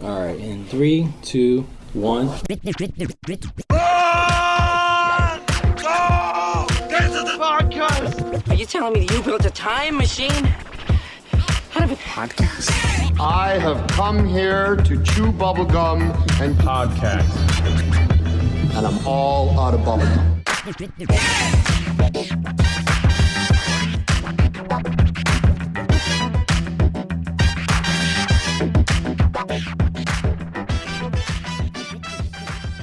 All right, in 3, 2, 1. Run! Go! This is the podcast! Are you telling me that you built a time machine out of a podcast? I have come here to chew bubblegum and podcast. And I'm all out of bubblegum.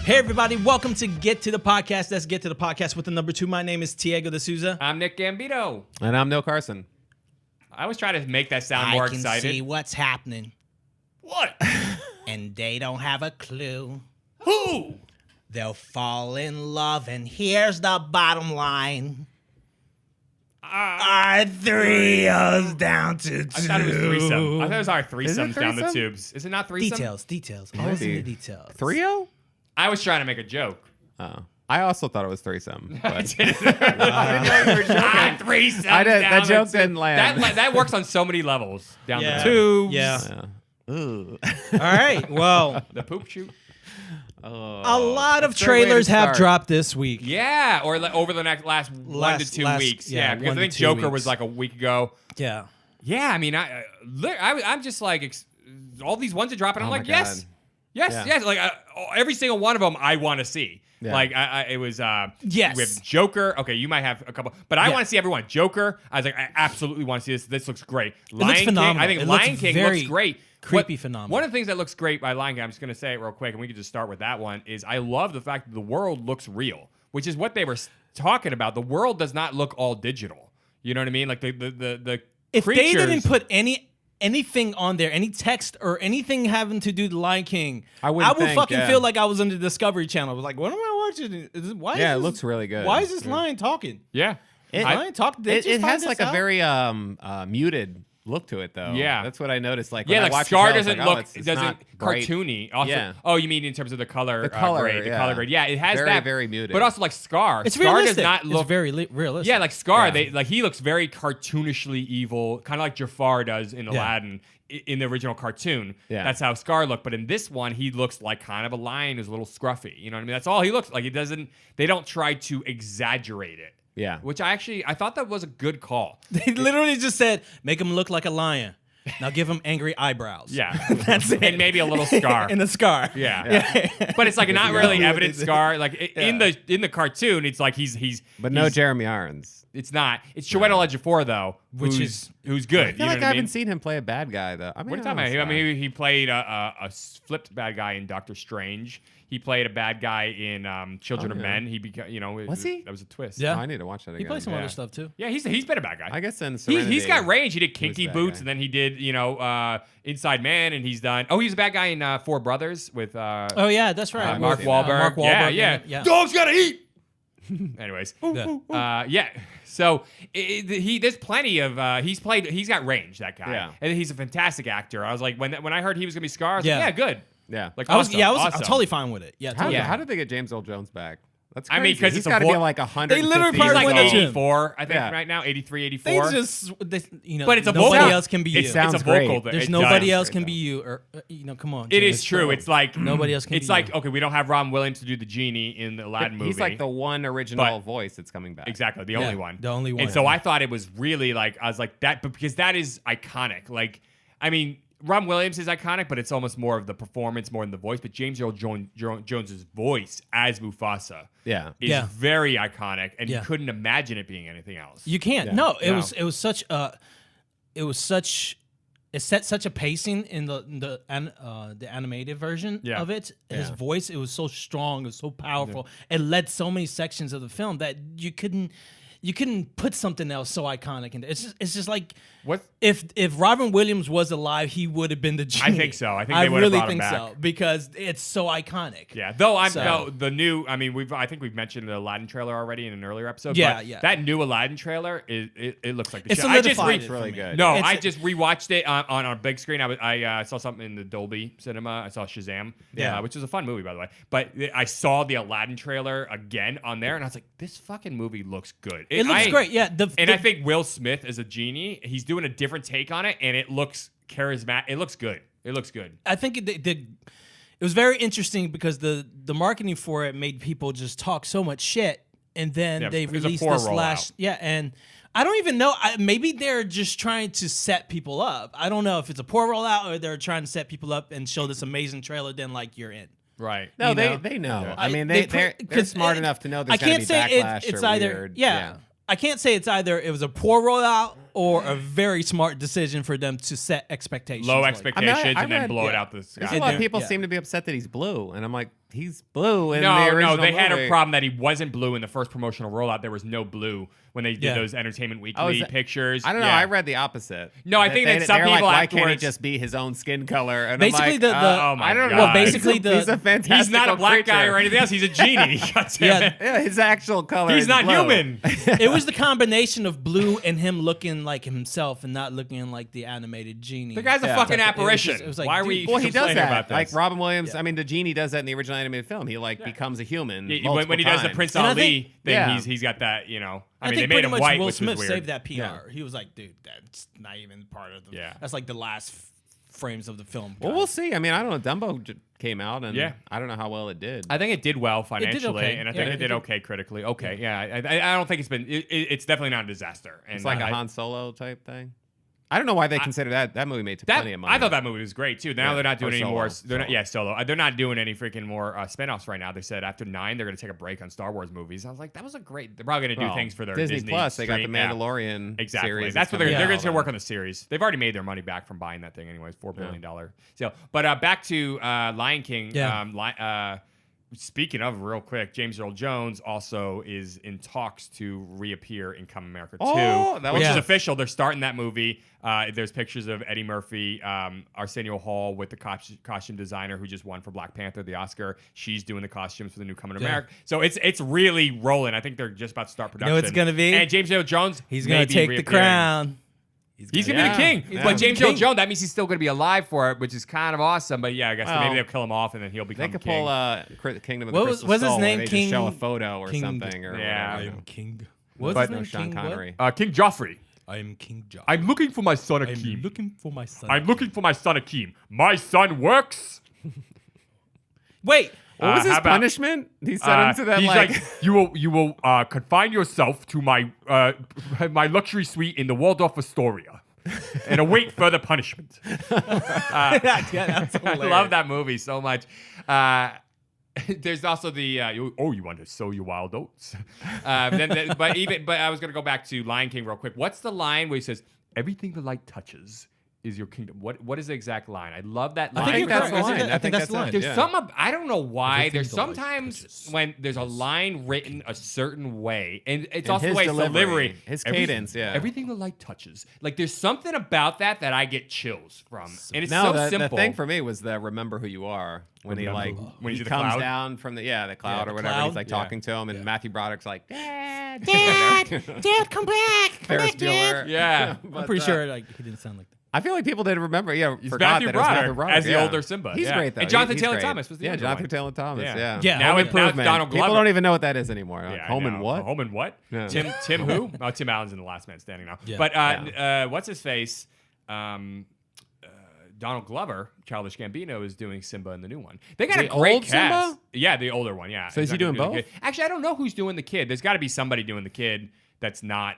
Hey everybody, welcome to Get to the Podcast. Let's get to the podcast with the number 2. My name is Tiago de Souza. I'm Nick Gambito. And I'm Neil Carson. I was trying to make that sound more excited. I can see what's happening. What? And they don't have a clue. Who? They'll fall in love, and here's the bottom line. Our three's down to 2. I thought it was threesome. I thought it was our threesomes down the threesome? tubes. Is it not threesome? Details. Always in the Maybe. details. Three-o? I was trying to make a joke. Oh. I also thought it was threesome. I But didn't know you were joking. Threesomes I didn't- down that the joke tubes. didn't land. That works on so many levels. Down Yeah. the tubes. Yeah. Ooh. All right, well, The poop shoot. a lot of That's a great way to trailers have start. dropped this week. Yeah, or over the last 1 to 2 weeks. yeah, Yeah, because 1 I think to 2 Joker weeks. was like a week ago. Yeah. Yeah, I mean, I'm just like, all these ones are dropping. I'm Oh my like, yes. God. Yes. Yeah. Like every single one of them, I want to see. Yeah. Like it was. Yes. We have Joker. Okay, you might have a couple, but I Yeah. want to see everyone. Joker. I was like, I absolutely want to see this. This looks great. looks Lion King. phenomenal. I think It looks Lion King very looks great. creepy phenomenal. One of the things that looks great by Lion King, I'm just going to say it real quick, and we can just start with that one. Is I love the fact that the world looks real, which is what they were talking about. The world does not look all digital. You know what I mean? Like the If creatures, they didn't put anything on there, any text or anything having to do with Lion King, I would wouldn't think, fucking yeah. feel like I was on the Discovery Channel. I was like, what am I watching? Why? Yeah, is it this, looks really good. Why is this Yeah. lion talking? yeah. Lion talking? Did they It just find has this like out? a very muted look to it, though. Yeah. That's what I noticed. Like, Yeah, when I like watched Scar the show, doesn't I was look, like, it it's doesn't not bright. cartoony. Also, Yeah. oh, you mean in terms of the color, The color, grade, the yeah. color grade? Yeah, it has Very, that, very muted. But also like Scar, It's Scar realistic. does not look. It's very realistic. Yeah, like Scar, Yeah. he looks very cartoonishly evil, kind of like Jafar does in Aladdin in the original cartoon. Yeah. That's how Scar looked. But in this one, he looks like kind of a lion who's a little scruffy. You know what I mean? That's all he looks like. He doesn't. They don't try to exaggerate it. Yeah. Which I thought that was a good call. They literally just said, make him look like a lion. Now give him angry eyebrows. Yeah, That's it. and maybe a little scar. And the scar. Yeah. But it's like not really evident scar. Like in Yeah. the cartoon, it's like he's But no Jeremy Irons. It's not. It's Chiwetel Ejiofor though, Which who's good. I feel like I haven't seen him play a bad guy, though. I mean, What are you talking about? I mean, he played a flipped bad guy in Doctor Strange. He played a bad guy in Children of yeah. Men. He Was he? That was a twist. Yeah. Oh, I need to watch that again. He plays some Yeah. other stuff too. Yeah, he's been a bad guy. I guess in He's Serenity. got range. He did was Kinky bad Boots, guy. and then he did Inside Man, and he's done. Oh, he was a bad guy in Four Brothers with Oh yeah, that's right. Mark With, Wahlberg. Mark Wahlberg. Yeah. Yeah. Dogs gotta eat. Anyways, Yeah. yeah. So there's plenty of he's got range, that guy, Yeah. and he's a fantastic actor. I was like when I heard he was gonna be Scar, I was Yeah. like, yeah, good. Yeah. Like I was awesome. totally fine with it. Yeah. How, Totally. how did they get James Earl Jones back? That's I crazy. mean, 'cause he's it's a got to be vo- like 150 They literally He's probably like went to gym. 84, I think, Yeah. right now, 83, They 84. just, But it's a nobody vocal. else can be you. It sounds it's a vocal great. thing. There's It nobody does. else can be you, or come on. It Jim, is true. It's like Nobody else can It's be like you. okay, we don't have Robin Williams to do the genie in the Aladdin movie. He's like the one original But- voice that's coming back. Exactly, the Yeah, only one. the only one. And so I thought it was really like I was like that, but because that is iconic. Like, I mean, Robin Williams is iconic, but it's almost more of the performance more than the voice. But James Earl Jones's voice as Mufasa, Yeah. is Yeah. very iconic, and Yeah. you couldn't imagine it being anything else. You can't. Yeah. No, it No. was such it set such a pacing in the animated version Yeah. of it. His Yeah. voice, it was so strong, it was so powerful. It led so many sections of the film that you couldn't put something else so iconic in there. It's just like What? if Robin Williams was alive, he would have been the genie. I think so. I think they would have really brought him think back. so because it's so iconic. Yeah, though So- the new. I mean, I think we've mentioned the Aladdin trailer already in an earlier episode. Yeah, but yeah. That new Aladdin trailer it looks like the It's shit. I just solidified It's really good. No, It's- I just rewatched it on a big screen. I saw something in the Dolby Cinema. I saw Shazam, Yeah. which was a fun movie, by the way. But I saw the Aladdin trailer again on there, and I was like, this fucking movie looks good. It looks great. Yeah. I think Will Smith as a genie, he's doing a different take on it, and it looks charismatic. It looks good. It looks good. I think it was very interesting because the marketing for it made people just talk so much shit, and then they it was a released poor this rollout. and I don't even know. Maybe they're just trying to set people up. I don't know if it's a poor rollout or they're trying to set people up and show this amazing trailer. Then like you're in. Right. No, You they know? know. Yeah. I mean, They they're put- 'cause smart it- enough to know I there's going can't to be say backlash it's or either. weird. Yeah. I can't say it's either it was a poor rollout or a very smart decision for them to set expectations. Low like- expectations I and then read- blow it yeah. out the sky. There's a lot of they're- people yeah. seem to be upset that he's blue, and I'm like, he's blue in the No, original they had a movie. problem that he wasn't blue in the first promotional rollout. There was no blue when they did Yeah. those Entertainment Oh, Weekly is that- pictures. I don't know. Yeah. I read the opposite. No, I think that some they're people like, why can't he afterwards- just be his own skin color? And Basically, I'm like, oh my I don't know. God. Well, basically he's a fantastic. He's not a black guy or anything else. He's a genie. God damn it. Yeah, his actual color. He's is not blue. human. It was the combination of blue and him looking like himself and not looking like the animated genie. The guy's a Yeah. fucking It was apparition. just- it was like, Why are dude- we Well, he does complaining that. about this? Like Robin Williams. I mean, the genie does that in the original animated film. He becomes a human. Yeah, multiple when he does the times. Prince And I Ali think- thing, yeah. he's got that, you know. I I mean, think they made pretty him much white, Will which Smith was weird. saved that PR. Yeah. He was like, dude, that's not even part of the. Yeah. That's like the last frames of the film. Well, guys. we'll see. I mean, I don't know. Dumbo came out, and Yeah. I don't know how well it did. I think it did well financially, okay. and I Yeah, think it it did did. okay critically. Okay, yeah. I don't think it's been. It's definitely not a disaster. And It's like a Han Solo type thing. I don't know why they consider that movie made plenty of money. I thought that movie was great too. Now Yeah. they're not doing Or any Solo. more. They're not, Solo. yeah, Solo. They're not doing any freaking more spinoffs right now. They said after 9 they're going to take a break on Star Wars movies. I was like, that was a great. They're probably going to do Well, things for their Disney Plus. They got the stream. Yeah. Mandalorian Exactly. series. That's what they're coming just out. going to work on the series. They've already made their money back from buying that thing, anyways. $4 billion sale. But back to Lion King. Yeah. Speaking of, real quick, James Earl Jones also is in talks to reappear in Come America 2, Oh, that which was- is Yeah. official. They're starting that movie. There's pictures of Eddie Murphy, Arsenio Hall with the costume designer who just won for Black Panther the Oscar. She's doing the costumes for the new Coming America. So it's really rolling. I think they're just about to start production. know what it's gonna be? And James Earl Jones, He's gonna may be take the reappearing. crown. He's gonna be the Yeah. king. Yeah. But James King. Earl Jones, that means he's still gonna be alive for it, which is kind of awesome. But yeah, I guess Well, maybe they'll kill him off and then he'll become They could king. pull Kingdom of the What was- Crystal what's his Skull, where name? they King- just show a photo or King- something. Or Yeah. whatever, I you am know. king. What's But his no name? Sean King what? Connery. King Joffrey. I am King John. I'm looking for my son I'm Akeem. looking for my son. I'm looking for my son Akeem. My son works. Wait. What was his how about- punishment? He sent him to that he's like you will confine yourself to my my luxury suite in the Waldorf Astoria and await further punishment. yeah, that's I hilarious. love that movie so much. There's also the you want to sow your wild oats. But I was gonna go back to Lion King real quick. What's the line where he says, "Everything the light touches is your kingdom"? What is the exact line? I love that line. I think that's the you're line. correct. I think that's the it. line. There's Yeah. some I don't know why. Everything There's the light sometimes touches. when there's a line written a certain way, and it's And also the his way it's delivery, delivery, his Everything- cadence, yeah. Everything the light touches, like there's something about that I get chills from, and it's No, so the simple. thing for me was the "Remember Who You Are" when he Remember like when he's he in the comes cloud? down from the cloud the or whatever. cloud? He's like Yeah. talking to him, and Matthew Broderick's like, Dad, Dad, come back. Ferris Bueller. Yeah. But, I'm pretty sure like he didn't sound like that. I feel like people didn't remember. Yeah, He's forgot Matthew that it was Matthew Broderick Broderick as the yeah. older Simba. He's Yeah. great though. And Jonathan He's Taylor great. Thomas was the yeah, younger Jonathan one. Taylor Thomas. Yeah. Yeah. Yeah. Now Home it's Improvement. Donald Glover. People don't even know what that is anymore. Like, Yeah, I home and know. what? Home and what? Yeah. Tim who? Oh, Tim Allen's in The Last Man Standing now. Yeah. But what's his face? Donald Glover, Childish Gambino, is doing Simba in the new one. They got The a great old cast. Simba? Yeah, the older one. Yeah. So is He's he not gonna doing do the both? kid. Actually, I don't know who's doing the kid. There's got to be somebody doing the kid that's not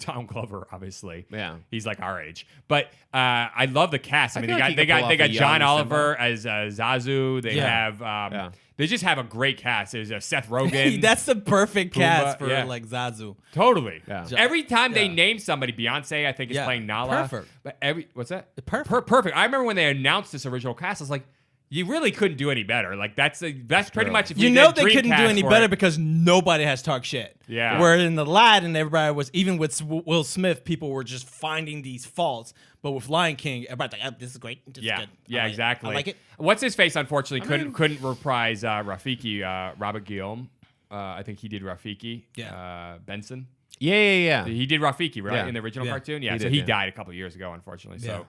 Donald Glover, obviously. Yeah. He's like our age. But I love the cast. I mean, feel like they you could pull got off a John young Oliver as Zazu. They Yeah. have they just have a great cast. There's Seth Rogen. That's the perfect cast for yeah. like Zazu. Totally. Yeah. Every time they Yeah. name somebody, Yeah. Beyonce, I think, is playing Nala. Perfect. But what's that? Perfect. Perfect. I remember when they announced this original cast, I was like, you really couldn't do any better. Like that's pretty much if You you know did they couldn't do Dreamcast any for better it. because nobody has talked shit. Yeah. Where in the Aladdin, everybody was, even with Will Smith, people were just finding these faults. But with Lion King, everybody's like, oh, this is great. This is Yeah, good. yeah, I like it. exactly. I like it. What's his face? Unfortunately, couldn't reprise Rafiki. Robert Guillaume. I think he did Rafiki. Yeah. Benson. Yeah. He did Rafiki, right, Yeah. in the original Yeah. cartoon. Yeah, He so did, he yeah. died a couple years ago, unfortunately. Yeah. So,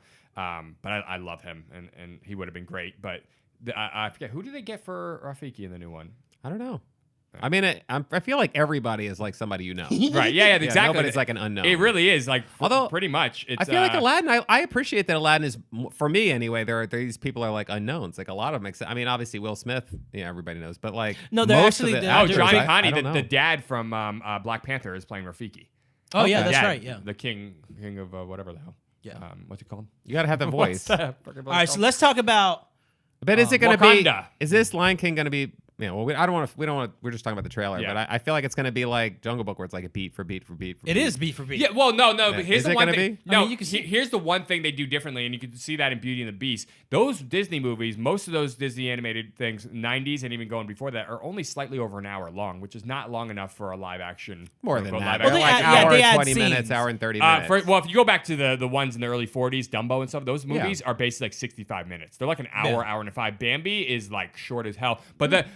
but I love him, and he would have been great. But I forget who did they get for Rafiki in the new one. I don't know. I mean, I feel like everybody is like somebody you know. Right? Yeah, exactly. Nobody's like an unknown. It really is like, Although, pretty much. It's, I feel like Aladdin. I appreciate that Aladdin is, for me anyway. These people are like unknowns. Like a lot of them. I mean, obviously Will Smith. Yeah, everybody knows. But like No, they're most actually of the the- Oh, actors, Johnny I Connie, don't the know. dad from Black Panther, is playing Rafiki. Oh yeah, The that's dad, right. Yeah. the king of whatever the hell. Yeah. What's it called? You gotta have the voice. All right, so let's talk about. But is it going to be? Wakanda. Is this Lion King going to be? Yeah, well, I don't want to. We don't want. We're just talking about the trailer, Yeah. but I feel like it's going to be like Jungle Book, where it's like a beat for beat for beat. For It beat. is beat for beat. Yeah, well, no, but here's Is the it one gonna thing. be? No, I mean, you can see- here's the one thing they do differently, and you can see that in Beauty and the Beast. Those Disney movies, most of those Disney animated things, 90s and even going before that, are only slightly over an hour long, which is not long enough for a live action. More than quote, that. live They're Well, action. they like add- yeah, hour they and add 20 minutes, scenes. hour and 30 minutes. If you go back to the ones in the early 40s, Dumbo and stuff, those movies are basically like 65 minutes. They're like an hour, Yeah. hour and a five. Bambi is like short as hell.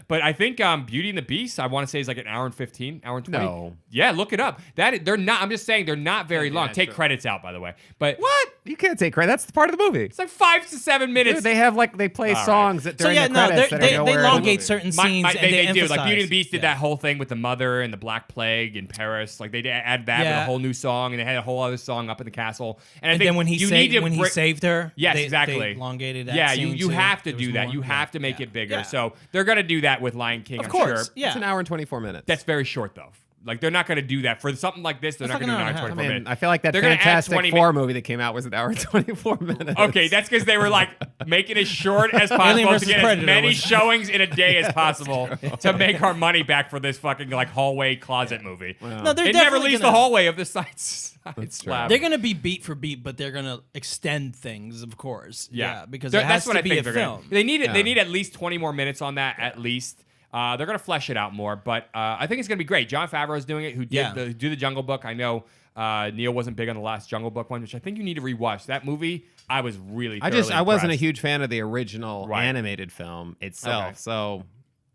But I think Beauty and the Beast, I want to say, is like an hour and 15, hour and 20. No. Yeah, look it up. They're not. I'm just saying they're not very long. Take sure. credits out, by the way. But What? You can't take credit. That's part of the movie. it's like 5 to 7 minutes. Dude, they have like they play All right. songs that So during yeah, the no, credits that they are nowhere in the elongate movie. certain scenes and they do. emphasize. Like Beauty and the Beast did Yeah. that whole thing with the mother and the Black Plague in Paris. Like they did add that with Yeah. a whole new song, and they had a whole other song up in the castle. And I And think then when he you saved need to saved her, Yes, they exactly. elongated that. Yeah, scene you too. have to There was do that. more. You Yeah. have to make Yeah. it bigger. Yeah. So they're gonna do that with Lion King. Of I'm course, sure. yeah. It's an hour and 24 minutes. That's very short though. Like they're not gonna do that for something like this. They're That's not like gonna do an an hour hour and and a half. 24 I mean, minutes. I feel like that They're gonna add Fantastic 20 Four movie that came out was an hour and 24 minutes. Okay, that's because they were like, make it as short as Alien possible to versus get Predator as many was- showings in a day as possible to make our money back for this fucking like hallway closet movie. No, they're It never definitely leaves gonna, the hallway of the side slab. They're gonna be beat for beat, but they're gonna extend things, of course. Yeah, because They're- it has that's what to I be think a they're film. gonna. They need it. They need at least 20 more minutes on that, at least. They're gonna flesh it out more, but I think it's gonna be great. John Favreau's doing it. Who did Yeah. do the Jungle Book? I know Neil wasn't big on the last Jungle Book one, which I think you need to rewatch. That movie, I was really. I thoroughly wasn't a impressed. huge fan of the original Right. animated film itself, Okay. so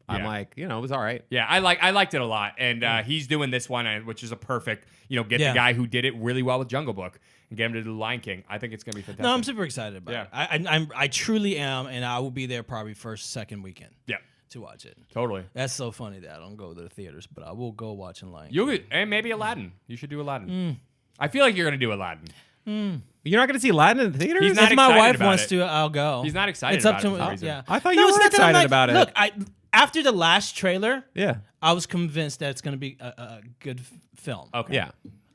I'm Yeah. like, it was all right. Yeah, I liked it a lot, and he's doing this one, which is a perfect, get Yeah. the guy who did it really well with Jungle Book and get him to do Lion King. I think it's gonna be fantastic. No, I'm super excited about it. I truly am, and I will be there probably second weekend Yeah, to watch it. totally. That's so funny that I don't go to the theaters, but I will go watch in Lion. And maybe Aladdin. You should do Aladdin. I feel like you're gonna do Aladdin. You're not going to see Aladdin in the theaters? He's not If my excited wife about wants it. to, I'll go. He's not excited It's up about to it for some him. reason. Yeah, I thought you it's were not that I'm excited about it. Look, after the last trailer, Yeah. I was convinced that it's going to be a good film. Okay. Yeah.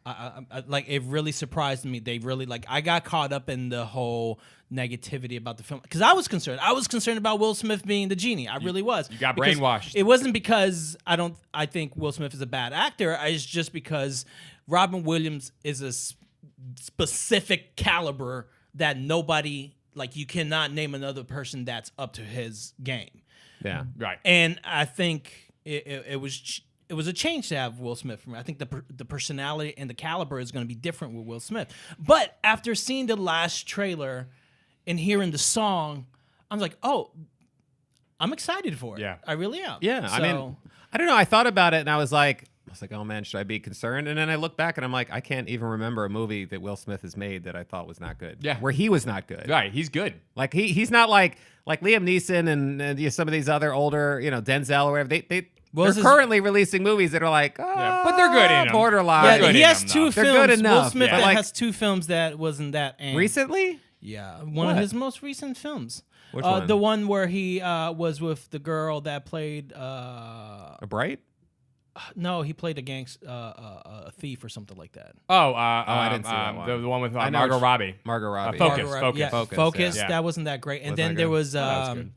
I like it really surprised me. They really I got caught up in the whole negativity about the film because I was concerned. I was concerned about Will Smith being the genie. I really was. You got Because brainwashed. It wasn't because I think Will Smith is a bad actor. It's just because Robin Williams is a specific caliber that nobody you cannot name another person that's up to his game. Yeah. Right. And I think it was a change to have Will Smith for me. I think the personality and the caliber is going to be different with Will Smith. But after seeing the last trailer and hearing the song, I'm like, oh, I'm excited for it. Yeah. I really am. Yeah. I mean, So- I don't know. I thought about it and I was like, oh man, should I be concerned? And then I look back and I'm like, I can't even remember a movie that Will Smith has made that I thought was not good. Yeah. Where he was not good. Right. He's good. Like he's not like Liam Neeson and some of these other older, Denzel or whatever. They're his- currently releasing movies that are like, but they're good in 'em. borderline. yeah, good he in has them, two though. They're films. good Will enough, Smith yeah. that Like- has two films that wasn't that. Recently? Yeah, one What? of his most recent films. Which one? The one where he was with the girl that played. A Bright? No, he played a thief or something like that. Oh, I didn't see that one. The one with I know Margot which- Robbie. Margot Robbie. Focus. Margot Robbie. Yeah, Focus, Focus. yeah. That wasn't that great. And Was then that there good? was that was good.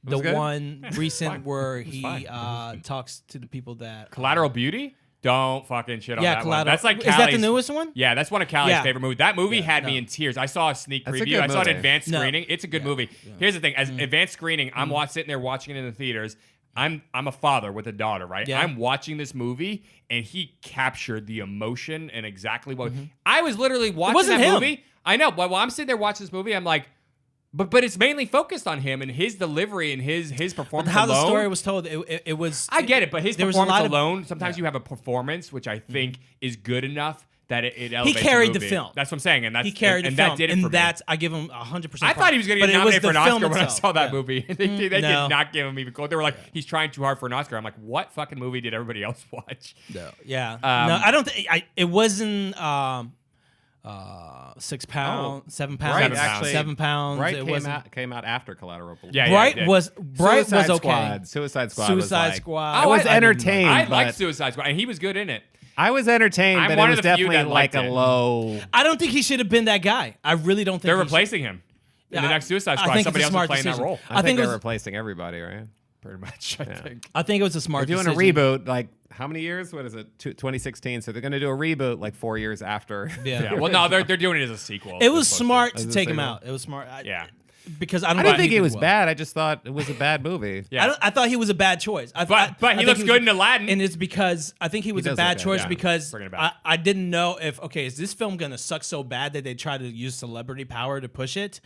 the good? one recent fine. where It was he fine. talks to the people that. Collateral Beauty? Don't fucking shit on Yeah, that one. Collateral. That's like Is that the Callie's- newest one? Yeah, that's one of Callie's Yeah. favorite movies. That movie Yeah, had me no. in tears. I saw a sneak That's a preview. good I saw an movie. advanced No. screening. It's a good movie. Here's the thing: as advanced screening, I'm sitting there watching it in the theaters. I'm a father with a daughter, right? Yeah. I'm watching this movie, and he captured the emotion and exactly what I was literally watching wasn't that him. movie. I know, but while I'm sitting there watching this movie, I'm like, but it's mainly focused on him and his delivery and his performance. How the alone. story was told, it was. I get it, but his there was a performance lot of- alone, sometimes yeah. you have a performance which I think is good enough that it elevates carried the movie. film. That's what I'm saying, and that's He carried and the film, that did it and for me. that's I give him 100%. I thought he was going to get nominated for an Oscar when I saw that Yeah. movie. They did No. not give him even close. They were like, he's trying too hard for an Oscar. I'm like, what fucking movie did everybody else watch? Yeah. No, I don't think it wasn't 6 pounds, 7 pounds, Bright, actually, 7 pounds. Bright it came out after Collateral. Yeah, Bright it did. was Suicide okay. Squad. Suicide Squad. was Suicide like, Squad. I was entertained. I but liked Suicide Squad, and he was good in it. I was entertained, I'm but one it of was the few definitely that like liked a it. low. I don't think he should have been that guy. I really don't think They're he replacing him in the Yeah, next Suicide I Squad. think Somebody it's a else is smart playing that decision. role. I think it they're was- replacing everybody, right? Pretty much, I think. I think it was a smart They're doing decision. a reboot. Like how many years? What is it? 2016. So they're going to do a reboot like 4 years after. Yeah. Well, no, they're doing it as a sequel. It was as opposed to- smart As to a take him sequel. out. It was smart. Yeah. Because I I don't. didn't think think he it was did well. bad. I just thought it was a bad movie. Yeah. I thought he was a bad choice. But he I looks think good in Aladdin. and it's because I think he was a does bad look good, choice yeah. because Bring it back. I didn't know if is this film gonna suck so bad that they try to use celebrity power to push it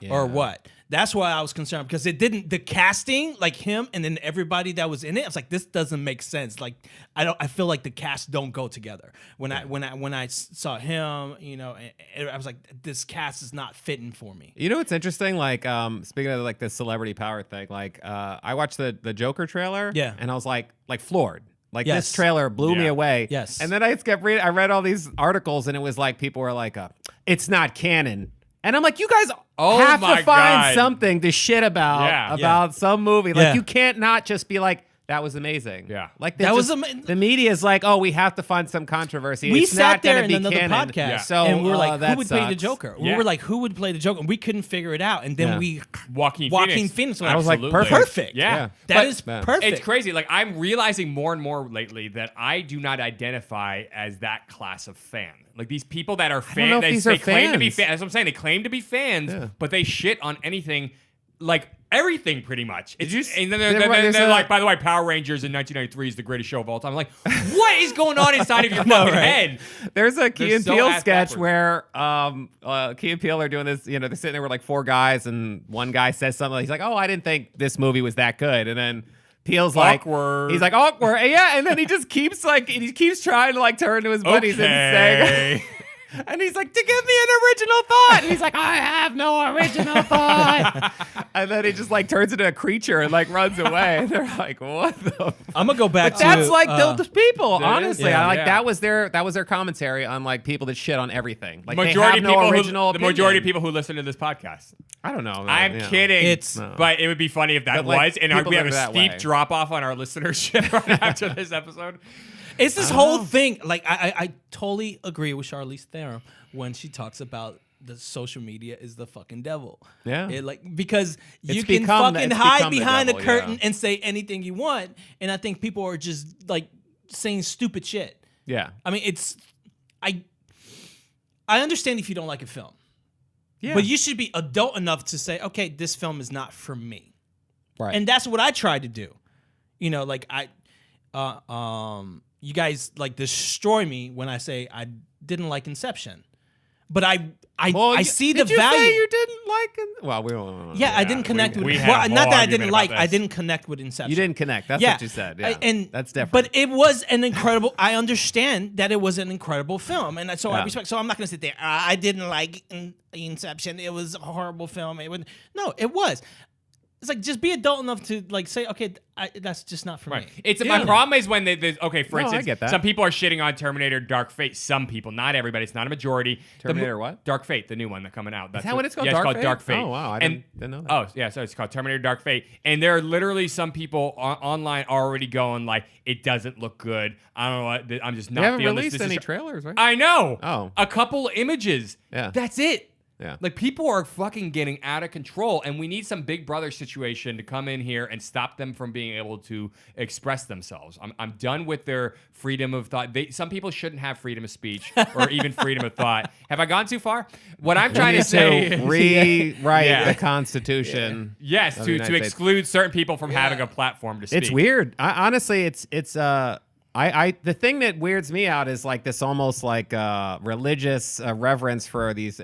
or what? That's why I was concerned because it didn't. The casting, like him and then everybody that was in it, I was like, this doesn't make sense. Like I feel like the cast don't go together. When I saw him, I was like, this cast is not fitting for me. You know what's interesting? Like, speaking of like the celebrity power thing, like I watched the Joker trailer, Yeah. and I was like floored. Like Yes. this trailer blew me Yeah. away. Yes. And then I just kept reading. I read all these articles, and it was like people were like, "It's not canon," and I'm like, "You guys Oh have my to find God. something to shit about Yeah. about some movie. Like Yeah. you can't not just be like." That was amazing. Yeah. like That was the media is like, oh, we have to find some controversy. We It's sat not there gonna in be another canon. podcast, Yeah. So and we were like, who that would play the sucks. Joker? We Yeah. were like, who would play the Joker? And we couldn't figure it out. And then Yeah. we Joaquin Phoenix. I was like, Absolutely. perfect. Yeah. That But is Yeah. perfect. It's crazy. Like I'm realizing more and more lately that I do not identify as that class of fan. Like these people that are know fans, if they, these they are claim to be fans. fans. That's what I'm saying. They claim to be fans, Yeah. but they shit on anything, like everything, pretty much. Did you s- And then there- they're, there's they're a- like, by the way, Power Rangers in 1993 is the greatest show of all time. I'm like, what is going on inside of your fucking head? There's a Key They're and so Peele ass sketch backwards. where Key and Peele are doing this. You know, they're sitting there with like four guys, and one guy says something. He's like, "Oh, I didn't think this movie was that good," and then Peele's like, Awkward. He's like, "Awkward," yeah, and then he just keeps trying to like turn to his buddies and say. Okay. And he's like, to give me an original thought. And he's like, I have no original thought. And then he just like turns into a creature and like runs away. And they're like, what the fuck? I'm gonna go back But to that's like those people, that is, honestly. yeah, I like yeah. that was their commentary on like people that shit on everything. Like Majority they have of no people original the majority of opinion. people who listen to this podcast. I don't know. I'm yeah. kidding. It's- but it would be funny if that But, like, was, and people we have that a are that steep way. drop off on our listenership right after this episode. It's this whole thing. Like I totally agree with Charlize Theron when she talks about the social media is the fucking devil. Yeah. Because you It's can become fucking it's hide become the behind devil, a curtain yeah. and say anything you want, and I think people are just like saying stupid shit. Yeah. I mean, I understand if you don't like a film, Yeah. but you should be adult enough to say, okay, this film is not for me. Right. And that's what I tried to do. You know, like you guys like destroy me when I say I didn't like Inception, but I see the did you value. Say you didn't like it? Well, we don't. Yeah, I didn't connect with. we Well, had a whole not that I argument didn't about like. I this. didn't connect with Inception. You didn't connect. That's what you said. Yeah, and that's different. But it was an incredible. I understand that it was an incredible film, and so I Yeah. respect. So I'm not going to sit there. I didn't like Inception. It was a horrible film. It was. It's like just be adult enough to like say, okay, that's just not for Right. me. It's my problem is when okay, for No, I instance, get that. some people are shitting on Terminator Dark Fate. Some people, not everybody. It's not a majority. Terminator what? Dark Fate, the new one that's coming out. That's that what it's called? Yeah, Dark it's called Fate? Dark Fate. Oh, wow, I didn't know that. Oh, yeah, so it's called Terminator Dark Fate. And there are literally some people online already going like, it doesn't look good. I don't know what, I'm just not They haven't feeling released this. any trailers, right? I know. Oh. A couple images. Yeah. That's it. Yeah. Like people are fucking getting out of control, and we need some Big Brother situation to come in here and stop them from being able to express themselves. I'm done with their freedom of thought. Some people shouldn't have freedom of speech or even freedom of thought. Have I gone too far? What I'm trying to say to rewrite Yeah. the Constitution. yes, of the to United States. exclude certain people from having a platform to speak. It's weird. Honestly, it's the thing that weirds me out is like this almost like religious reverence for these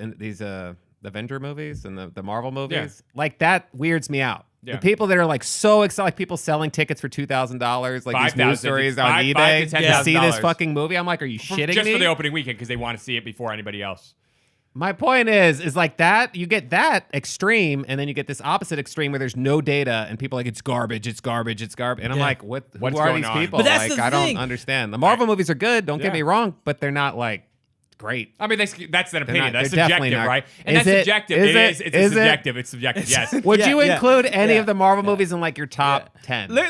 Avenger movies and the Marvel movies. Yeah. Like that weirds me out. Yeah. The people that are like so excited, like people selling tickets for $2,000, like these news $5,000 stories to on $5,000 eBay to to see this $10,000. fucking movie. I'm like, are you shitting Just me? for the opening weekend because they want to see it before anybody else. My point is like that you get that extreme, and then you get this opposite extreme where there's no data, and people are like it's garbage, it's garbage, it's garbage, and I'm Yeah. like, what? What's Who are going these on? people? But that's like, the I thing. don't understand. The Marvel movies are good. Don't get Yeah. me wrong, but they're not like great. I mean, that's an opinion. not- That's they're definitely subjective, not. right? And Is that's it? subjective. Is It it? is. It's Is it? subjective. It's subjective. Yes. Would Yeah, you yeah, include any yeah, of the Marvel movies in like your top 10? Look.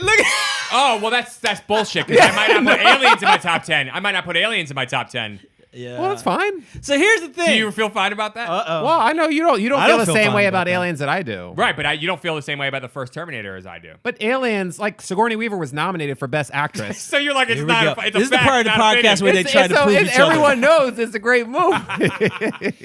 Oh well, that's bullshit. Because I might not put Aliens in my top 10. I might not put Aliens in my top 10. Yeah. Well, that's fine. So here's the thing. Do you feel fine about that? Uh-oh. Well, I know you don't. You don't I feel don't the feel same fine way about about that. Aliens that I do. Right, but you don't feel the same way about the first Terminator as I do. But Aliens, like Sigourney Weaver was nominated for Best Actress. So you're like, it's Here we not. go. It's a This is the fact, part of the not an podcast opinion. where they try to prove each other. Everyone knows it's a great movie.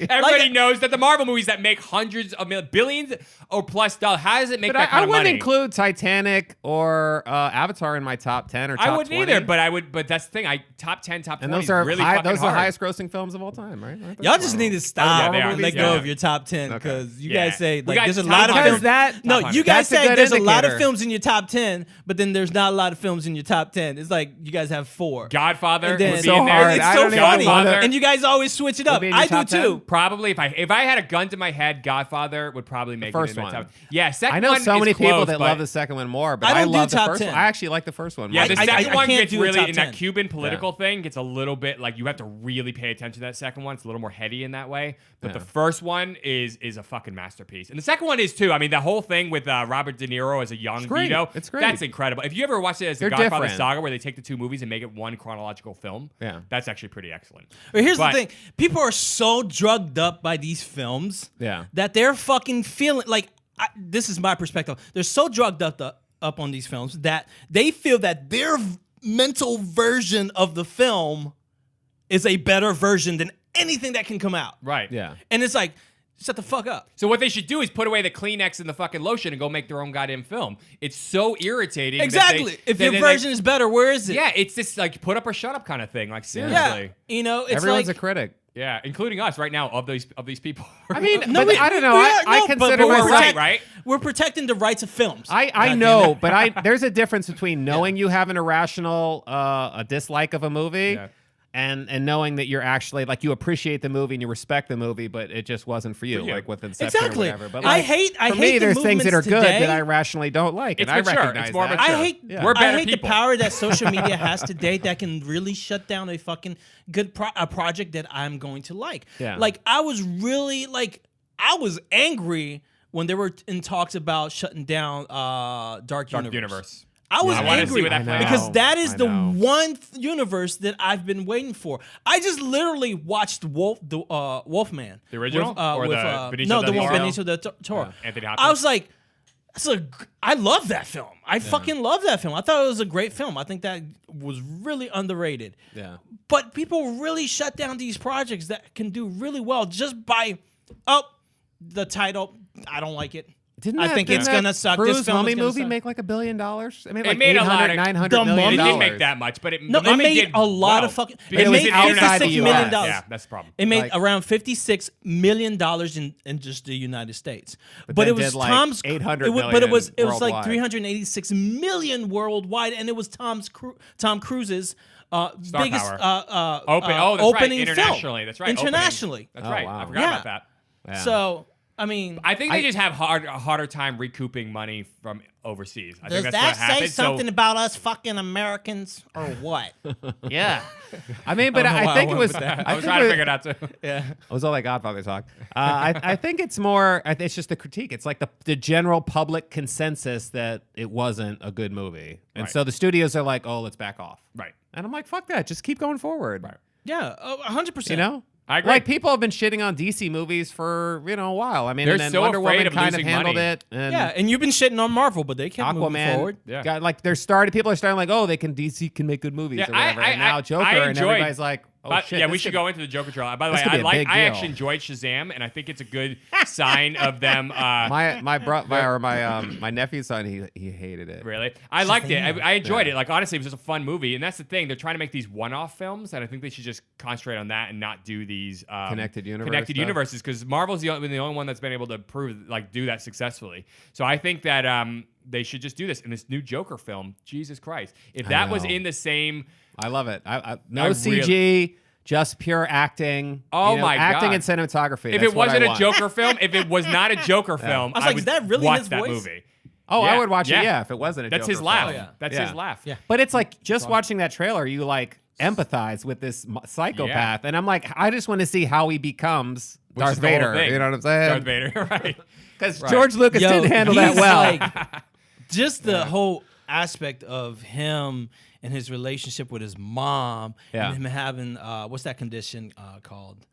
Everybody knows that the Marvel movies that make hundreds of billions or plus dollars, how does it make But that I kind of wouldn't money? include Titanic or Avatar in my top 10 or top I wouldn't 20. either, but I would. But that's the thing. Top 10, top 20 And those is are really high, fucking those are the hard. highest grossing films of all time, right? Aren't they? Y'all just need to stop they are. and let Yeah. go of your top 10 because you Yeah. guys say We like got there's a top lot of 100. films. That- No, top you 100. guys That's a say good there's a lot of indicator. films in your top 10, but then there's not a lot of films in your top 10. It's like you guys have 4. Godfather And then would be so in there. hard. It's I so don't even funny, wanna- and you guys always switch it up. be in your I do top 10? too. Probably if I had a gun to my head, Godfather would probably make first it in my one. top. Yeah, second I know one so is many people close, that but- love the second one more, but I I, don't do love the top first 10. one. I actually like the first one. Yeah, more. the I second one can't gets do a really top in 10. that Cuban political thing gets a little bit like you have to really pay attention to that second one. It's a little more heady in that way. But the first one is a fucking masterpiece, and the second one is too. I mean, the whole thing with Robert De Niro as a young great. Vito, It's great. That's incredible. If you ever watched it as the They're Godfather different. saga, where they take the two movies and make it one chronological film, Yeah. that's actually pretty excellent. But here's But- the thing: people are so drugged up by these films, Yeah. that they're fucking feeling like. This is my perspective. They're so drugged up on these films that they feel that their mental version of the film is a better version than anything that can come out. Right. Yeah. And it's like, shut the fuck up. So what they should do is put away the Kleenex and the fucking lotion and go make their own goddamn film. It's so irritating. Exactly. If your version is better, where is it? yeah, it's this like put up or shut up kind of thing. Like Yeah. seriously. You know, it's Everyone's like a critic. Yeah, including us right now of these people. I mean, No, but I don't know. I consider but we're myself. right, right? We're protecting the rights of films. I God know, damn it. but there's a difference between knowing you have an irrational a dislike of a movie Yeah. and knowing that you're actually like you appreciate the movie and you respect the movie, but it just wasn't for you, For you. like with Inception Exactly. or whatever. But I like, hate for me, the there's things that are movements good today. that I rationally don't like, It's and I mature. recognize It's more that. mature. I hate We're better I hate people. the power that social media has today that can really shut down a fucking good a project that I'm going to like. Yeah. Like I was really like I was angry when they were in talks about shutting down Dark Universe. I was I wanna see angry where that plays because out. that is I the know. one universe that I've been waiting for. I just literally watched Wolfman, The original? Or the Benicio no, del the one Toro? Benicio del Toro. Anthony I Hopkins. was like, I love that film. I fucking love that film. I thought it was a great film. I think that was really underrated. Yeah. But people really shut down these projects that can do really well just by the title. I don't like it. I think it's gonna suck. This Cruise film Mummy is gonna movie suck. make like $1 billion? It made It like made a lot 800, of- 900 The million it Mummy- didn't dollars. make that much, but it No, the it Mummy made did a lot well of fucking. because It made it's outside the $56 US. million. Yeah, that's the problem. It made Like- around $56 million in just the United States. But then it was did, like, Tom's 800 but it was million like worldwide. 386 million worldwide, and it was Tom Cruise's biggest Power. That's right. opening Internationally. film. That's right. Internationally. That's Oh, right. wow. I forgot Yeah. about that. Yeah. So I mean, I think they just have a harder time recouping money from overseas. I does think that's that what say happens. something about us fucking Americans or what? Yeah. I mean, but I don't know I why think I it went was. with that. I was trying to figure it out too. Yeah. It was all that Godfather talk. I think it's more. It's just the critique. It's like the general public consensus that it wasn't a good movie, and Right. so the studios are like, "Oh, let's back off." Right. And I'm like, "Fuck that! Just keep going forward." Right. Yeah, 100%. You know. I agree. Like people have been shitting on DC movies for a while. I mean, They're and then so Wonder afraid Woman of kind of losing handled money. it. And Yeah, and you've been shitting on Marvel, but they kept moving Aquaman forward. Yeah. got like people are starting like, oh, they can DC can make good movies Yeah, or whatever. I and now Joker I and enjoyed- everybody's like, But, shit, yeah, this we should could- go into the Joker trailer. By the this way, could be a big I deal. actually enjoyed Shazam, and I think it's a good sign of them. My nephew's son, he hated it. Really, I liked it. I enjoyed Yeah. it. Like honestly, it was just a fun movie, and that's the thing. They're trying to make these one-off films, and I think they should just concentrate on that and not do these Connected connected stuff. universes because Marvel's the only one that's been able to do that successfully. So I think that they should just do this in this new Joker film. Jesus Christ, if that was know. in the same. I love it. No I CG, just pure acting. Oh my acting God. and cinematography. If That's it what I wasn't a want. Joker film, if it was not a Joker film, I was like, would is that really watch his that voice? movie. Oh, Yeah, I would watch yeah. it. Yeah, if it wasn't a That's Joker his laugh. film. yeah. That's Yeah. his laugh. Yeah. But it's like just watching that trailer, you like empathize with this psychopath, and I'm like, I just want to see how he becomes Which Darth is the whole Vader. thing. You know what I'm saying? Darth Vader, right? Because Right. George Lucas Yo, didn't handle that he's well. like- just the whole aspect of him and his relationship with his mom, Yeah. and him having what's that condition called?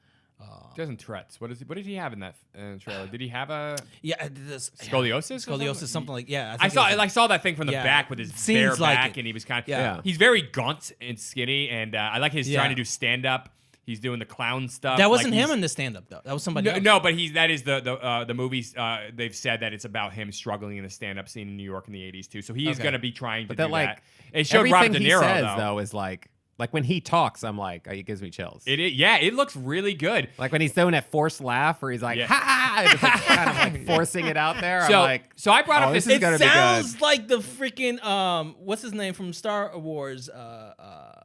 He doesn't Tourette's. What did he have in that trailer? Did he have a Yeah, this scoliosis? Scoliosis, something like I I think it was saw that thing from the Yeah. back with his Seems bare like back, it. and he was kind of Yeah. he's very gaunt and skinny, and I like his Yeah. trying to do stand up. He's doing the clown stuff. that Like, wasn't he's- him in the stand up though. That was somebody No, else. no, but that is the movies. They've said that it's about him struggling in the stand up scene in New York in the '80s too. So he is Okay. going to be trying to But do that like that. It showed everything Robert De he Niro says though. is like when he talks, I'm like, it gives me chills. It looks really good. Like when he's doing that forced laugh where he's like, Yeah. ha, just like, kind of like forcing it out there. I'm like, so I brought up this this. is gonna It be good. sounds like the freaking what's his name from Star Wars?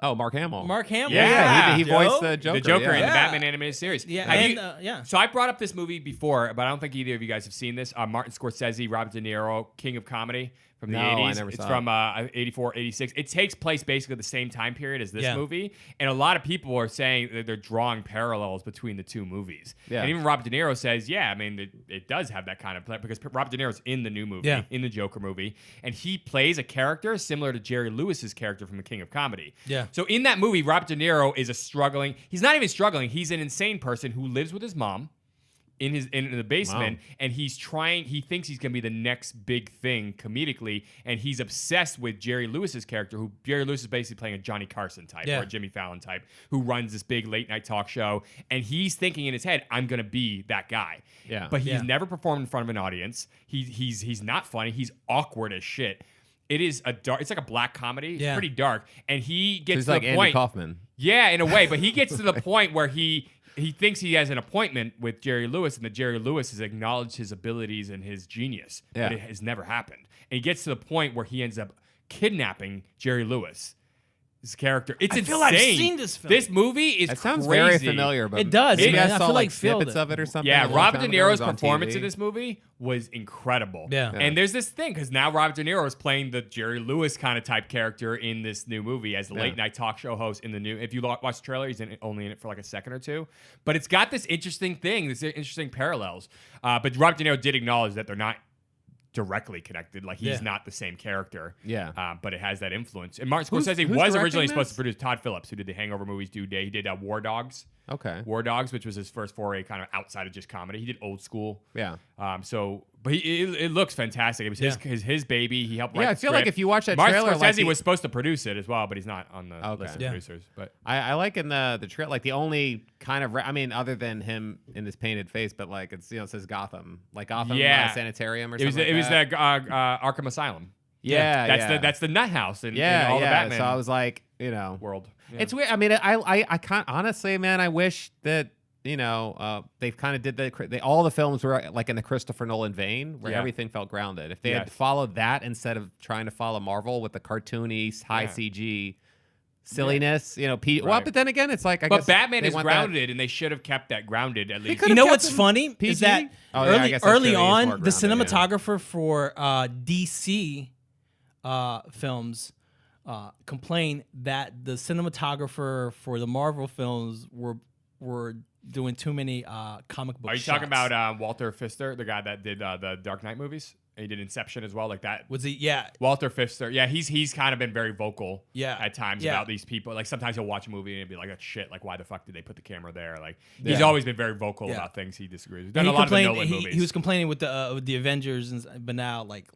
Oh, Mark Hamill. Mark Hamill. Yeah, he voiced the Joker. the Joker in the Yeah. Batman animated series. Yeah, Have and, you- yeah. So I brought up this movie before, but I don't think either of you guys have seen this. Martin Scorsese, Robert De Niro, King of Comedy from the No, I 80s. never It's saw from 84, 86. It takes place basically the same time period as this Yeah. movie. And a lot of people are saying that they're drawing parallels between the two movies. Yeah. And even Robert De Niro says, yeah, I mean, it does have that kind of play because Robert De Niro's in the new movie, Yeah. in the Joker movie. And he plays a character similar to Jerry Lewis's character from the King of Comedy. Yeah. So in that movie, Robert De Niro is he's not even struggling. He's an insane person who lives with his mom in the basement, and he thinks he's gonna be the next big thing comedically, and he's obsessed with Jerry Lewis's character, who Jerry Lewis is basically playing a Johnny Carson type Yeah. or a Jimmy Fallon type, who runs this big late night talk show, and he's thinking in his head, I'm gonna be that guy. Yeah. But he's Yeah. never performed in front of an audience. He's not funny. He's awkward as shit. It is it's like a black comedy. It's Yeah. pretty dark, and he gets He's to like the Andy point. Kaufman. Yeah, in a way, but he gets to the point where he thinks he has an appointment with Jerry Lewis, and that Jerry Lewis has acknowledged his abilities and his genius, Yeah. but it has never happened. And he gets to the point where he ends up kidnapping Jerry Lewis, his character. It's I insane. feel I've seen this film. This movie is It sounds crazy. very familiar, but It does, Maybe man. I I saw feel like like filled snippets it. of it or something. Yeah, a long Robert time De ago. It Niro's was on performance TV. in this movie was incredible. Yeah. And there's this thing, because now Robert De Niro is playing the Jerry Lewis kind of type character in this new movie as the late night talk show host in the new. If you watch the trailer, he's only in it for like a second or two. But it's got this interesting thing, this interesting parallels. But Robert De Niro did acknowledge that they're not directly connected. Like he's Yeah. not the same character. Yeah. But it has that influence. And Martin Who's Scorsese was directing originally supposed this? to produce Todd Phillips, who did the Hangover movies, Due Day. He did War Dogs. Okay. War Dogs, which was his first foray kind of outside of just comedy. He did Old School. Yeah. But it looks fantastic. It was his baby. He helped write Yeah, I the feel like script. if you watch that Martin trailer, Scorsese like was supposed to produce it as well, but he's not on the list of Yeah. producers. But I like in the trailer, like the only kind of, I mean, other than him in his painted face, but like it's, it says Gotham, like Gotham Yeah. Sanitarium or it was something. it was like the that. Arkham Asylum. That's the nut house in yeah, all the yeah. Batman So I was like, world. Yeah. it's weird. I mean, I can't honestly, man. I wish that they've kind of did all the films were like in the Christopher Nolan vein, where Yeah. everything felt grounded. If they had Yes. followed that instead of trying to follow Marvel with the cartoony, high Yeah. CG silliness, well, Right. but then again, it's like I But guess Batman they is want that- grounded, and they should have kept that grounded at least. could've You know kept what's him funny PG? is that Oh, yeah, I guess that's early true. He is more on, the grounded, yeah. cinematographer for DC films complained that the cinematographer for the Marvel films were doing too many comic book Are you shots. talking about Walter Pfister, the guy that did the Dark Knight movies? And he did Inception as well, like that. Was he? Yeah. Walter Pfister, yeah, he's kind of been very vocal, Yeah. at times Yeah. about these people. Like sometimes he'll watch a movie and be like, "That's shit! Like, why the fuck did they put the camera there?" Like he's Yeah. always been very vocal Yeah. about things he disagrees with. And Done a lot of the complained- Nolan movies. he was complaining with the Avengers, but now like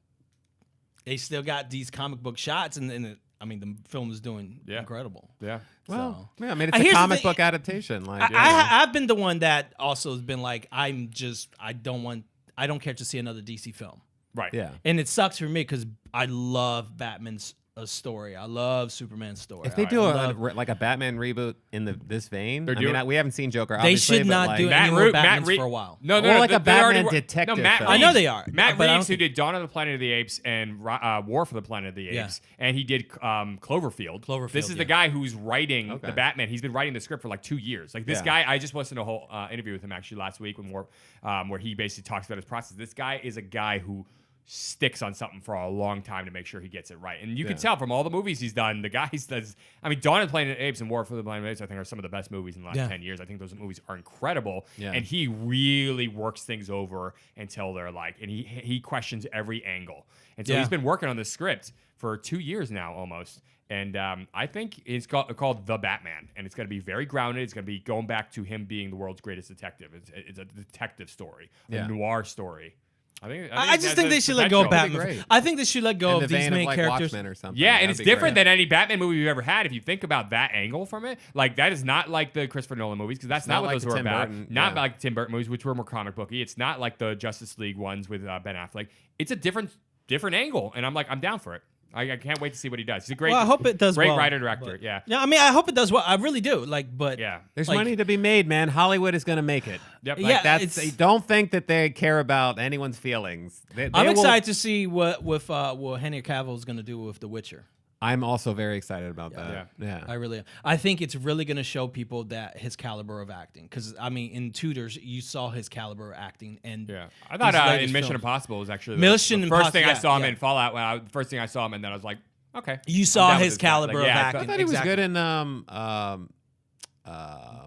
they still got these comic book shots, and I mean, the film is doing incredible. Yeah. Well, So- yeah, I mean, it's a Here's the comic thing. book adaptation. Like, I've been the one that also has been like, I don't care to see another DC film. Right. yeah. And it sucks for me because I love Batman's story. I love Superman's story. If they I do love- like a Batman reboot in this vein, They're I mean, doing- we haven't seen Joker. they Obviously, should but, not like, do any more Batmans Reeves- for a while. No, Or like a they already Batman were- detective No, Matt film. I know Reeves- they are, Matt but I don't Reeves, who think- did Dawn of the Planet of the Apes and War for the Planet of the Yeah. Apes, and he did Cloverfield. Cloverfield, This is the yeah. guy who's writing Okay. the Batman. He's been writing the script for like 2 years. Like this Yeah. guy, I just listened to a whole interview with him actually last week where he basically talks about his process. This guy is a guy who sticks on something for a long time to make sure he gets it right. And you can tell from all the movies he's done, the guy does. I mean, Dawn of the Planet of the Apes and War for the Planet of the Apes, I think, are some of the best movies in the last 10 years. I think those movies are incredible. Yeah. And he really works things over until they're like, and he questions every angle. And so Yeah. he's been working on this script for 2 years now almost. And I think it's called The Batman. And it's going to be very grounded. It's going to be going back to him being the world's greatest detective. It's a detective story, Yeah. a noir story. I just think they should let go of That'd be Batman. great. I think they should let go in of the these vein main of like characters. Watchmen or something. Yeah, and That'd it's be different great. than any Batman movie we've ever had. If you think about that angle from it, like that is not like the Christopher Nolan movies because that's not not what like those the were Tim about. Burton, Not yeah. like Tim Burton movies, which were more comic booky. It's not like the Justice League ones with Ben Affleck. It's a different angle, and I'm down for it. I can't wait to see what he does. He's a great. Well, I hope it does great well, writer director. but- Yeah. Yeah, I mean, I hope it does well. I really do. But Yeah. There's like- money to be made, man. Hollywood is going to make it. Yep. Like Yeah, that's. it's- Don't think that they care about anyone's feelings. I'm excited to see what Henry Cavill is going to do with The Witcher. I'm also very excited about that. Yeah. I really am. I think it's really going to show people that his caliber of acting. Because, I mean, in Tudors, you saw his caliber of acting. And Yeah, I thought these in latest Mission films- Impossible was actually Mission the first thing I Impossible, saw him yeah. in Fallout. First thing I saw him, and then I was like, okay, You I'm saw down with his this guy. caliber of yeah, acting. I thought he was Exactly. good in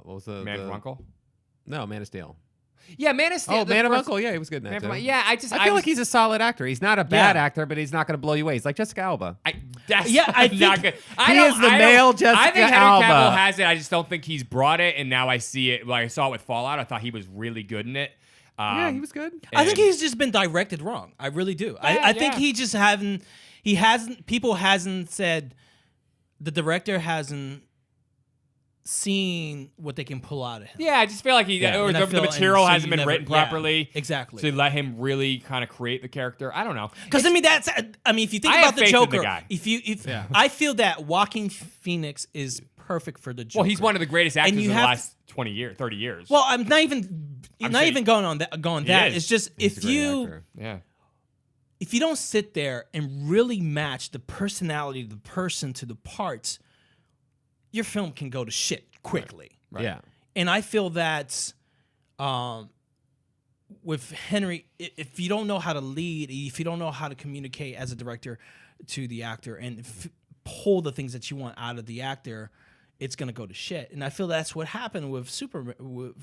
what was the Man the, from Uncle. No, Man of Steel. Yeah, Man of Steel. Oh, Man of Uncle. Yeah, he was good in that. Man too. from, yeah, I I feel like he's a solid actor. He's not a bad Yeah. actor, but he's not going to blow you away. He's like Jessica Alba. That's Yeah, I not think- good. He is the male Jessica I think Henry Alba. Cavill has it. I just don't think he's brought it, and now I see it. Like I saw it with Fallout. I thought he was really good in it. Yeah, he was good. I think he's just been directed wrong. I really do. I think yeah. he just people hasn't said, the director hasn't seen what they can pull out of him. Yeah, I just feel like or And I the feel- material and so hasn't you been never- written yeah, properly. exactly. To let him really kind of create the character. I don't know. Because I mean if you think I about have the faith in the Joker, guy. I feel that Joaquin Phoenix is perfect for the Joker. Well, he's one of the greatest actors you in the have last 20 years, 30 years. Well, I'm not even saying- going on that. is. It's just He's a great actor. yeah. if you don't sit there and really match the personality of the person to the parts, your film can go to shit quickly. Yeah. And I feel that with Henry, if you don't know how to lead, if you don't know how to communicate as a director to the actor and pull the things that you want out of the actor, it's gonna go to shit. And I feel that's what happened with Superman. What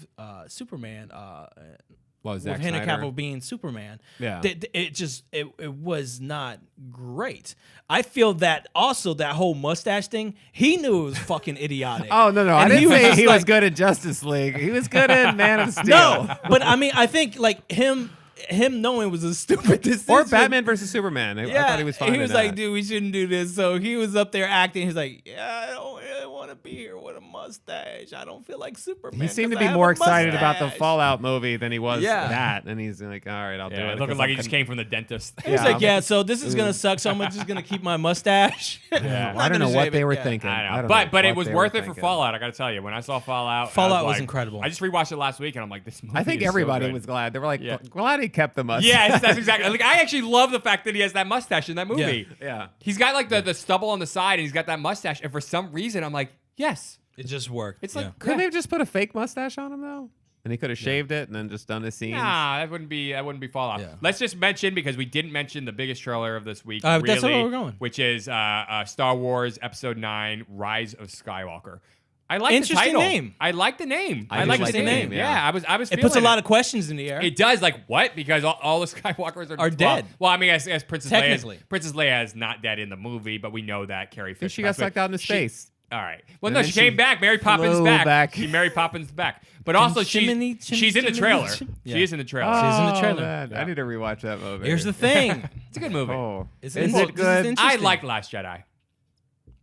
was With Zack Henry Snyder? Cavill being Superman, Yeah. it was not great. I feel that also that whole mustache thing, he knew it was fucking idiotic. Oh no, I And didn't say just he was like- good in Justice League. He was good in Man of Steel. No, but I mean, I think like him knowing it was a stupid decision. Or Batman versus Superman. I thought he was fine. He was in like, that. dude, we shouldn't do this. So he was up there acting. He's like, yeah, I don't really want to be here with a mustache. I don't feel like Superman. He seemed to 'cause I be have more a excited about the mustache." Fallout movie than he was Yeah. that. And he's like, all right, I'll do Yeah, it. looking 'cause like he I'm just came from the dentist. He was Yeah. like, yeah, so this is gonna suck. So I'm just gonna keep my mustache. Yeah. I don't know what they were thinking. I know, don't but know it what was they worth were it for thinking. Fallout. I got to tell you, when I saw Fallout, Fallout I was like- incredible. I just rewatched it last week, and I'm like, this movie. I think is so everybody good. was glad. They were like, Yeah. glad he kept the mustache. Yeah, that's exactly. Like, I actually love the fact that he has that mustache in that movie. Yeah. He's got like the stubble on the side, and he's got that mustache. And for some reason, I'm like, yes. It just worked. It's like, Couldn't they have just put a fake mustache on him though? And he could have shaved it and then just done his scenes. Nah, that wouldn't be Fallout. Yeah. Let's just mention, because we didn't mention the biggest trailer of this week. That's really, where we're going. Which is Star Wars Episode 9: Rise of Skywalker. I like the Interesting title. name. I like the name. I I do like like the the name. name, Yeah, yeah. I was. It puts a lot of questions in the air. It does, like what? Because all the Skywalkers Are dead. Well, I mean, as Princess Technically. Leia is not dead in the movie, but we know that Carrie Fisher. She got sucked out into space. All right. Well, And no, then she she came back. Mary Poppins flew back. back. She Mary Poppins back. But also she's in the trailer. Yeah. She is in the trailer. She's in the Oh, trailer. man. Yeah. I need to rewatch that movie. Here's the thing. It's a good movie. Oh, Is is it it good? I like Last Jedi.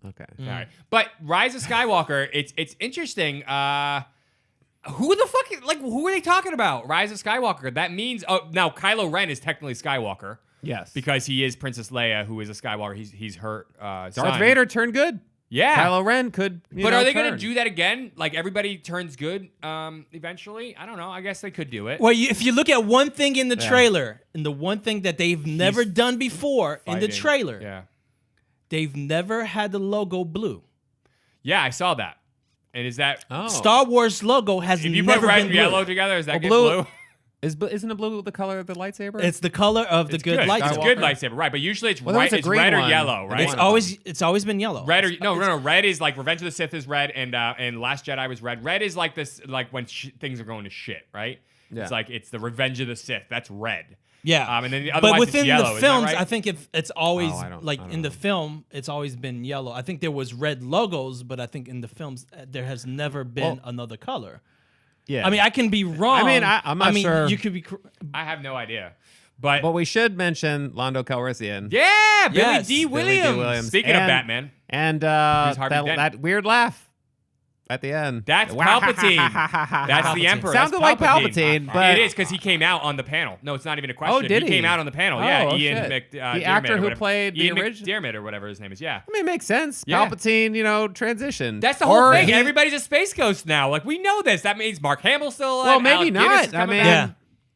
Okay. All right. But Rise of Skywalker, it's interesting. Who the fuck, who are they talking about? Rise of Skywalker. That means, now Kylo Ren is technically Skywalker. Yes. Because he is Princess Leia, who is a Skywalker. He's her son. Darth Vader turned good. Yeah. Kylo Ren could. But are they going to do that again? Like everybody turns good eventually? I don't know. I guess they could do it. Well, if you look at one thing in the trailer, and the one thing that they've never done before in the Fighting. trailer, Yeah. they've never had the logo blue. Yeah, I saw that. And is that Star Wars logo has if you never put red been and blue. yellow together, is that get blue- blue? Isn't the blue the color of the lightsaber? It's the color of the It's good lightsaber. It's a good lightsaber, right? But usually it's Well, there was a it's green red or one. yellow, right? It's always been yellow. Red or no. Red is like Revenge of the Sith is red, and Last Jedi was red. Red is like this, like when things are going to shit, right? Yeah. It's like it's the Revenge of the Sith. That's red. Yeah. And then but otherwise within it's yellow, the isn't that films, right? I think it's always I don't in the know. film, it's always been yellow. I think there was red logos, but I think in the films there has never been another color. yeah. I mean, I can be wrong. I mean, I'm not sure. You could be. I have no idea. But But we should mention Lando Calrissian. yeah, Billy Yes. D. Billy Williams. D. Williams. Speaking of And- Batman, And Harvey Dent. that weird laugh at the end. that's Palpatine. That's the Emperor. Sounded That's like Palpatine, but it is because he came out on the panel. No, it's not even a question. Oh, did he? Came he? out on the panel. Oh, Yeah, oh, Ian shit. Diarmid The actor or who whatever. played the Ian original- Diarmid or whatever his name is. Yeah. I mean, it makes sense. Yeah. Palpatine, transition. That's the whole Or thing. he- Everybody's a space ghost now. Like we know this. That means Mark Hamill's still alive. Well, maybe Alec Guinness is not. I coming mean, back. Yeah.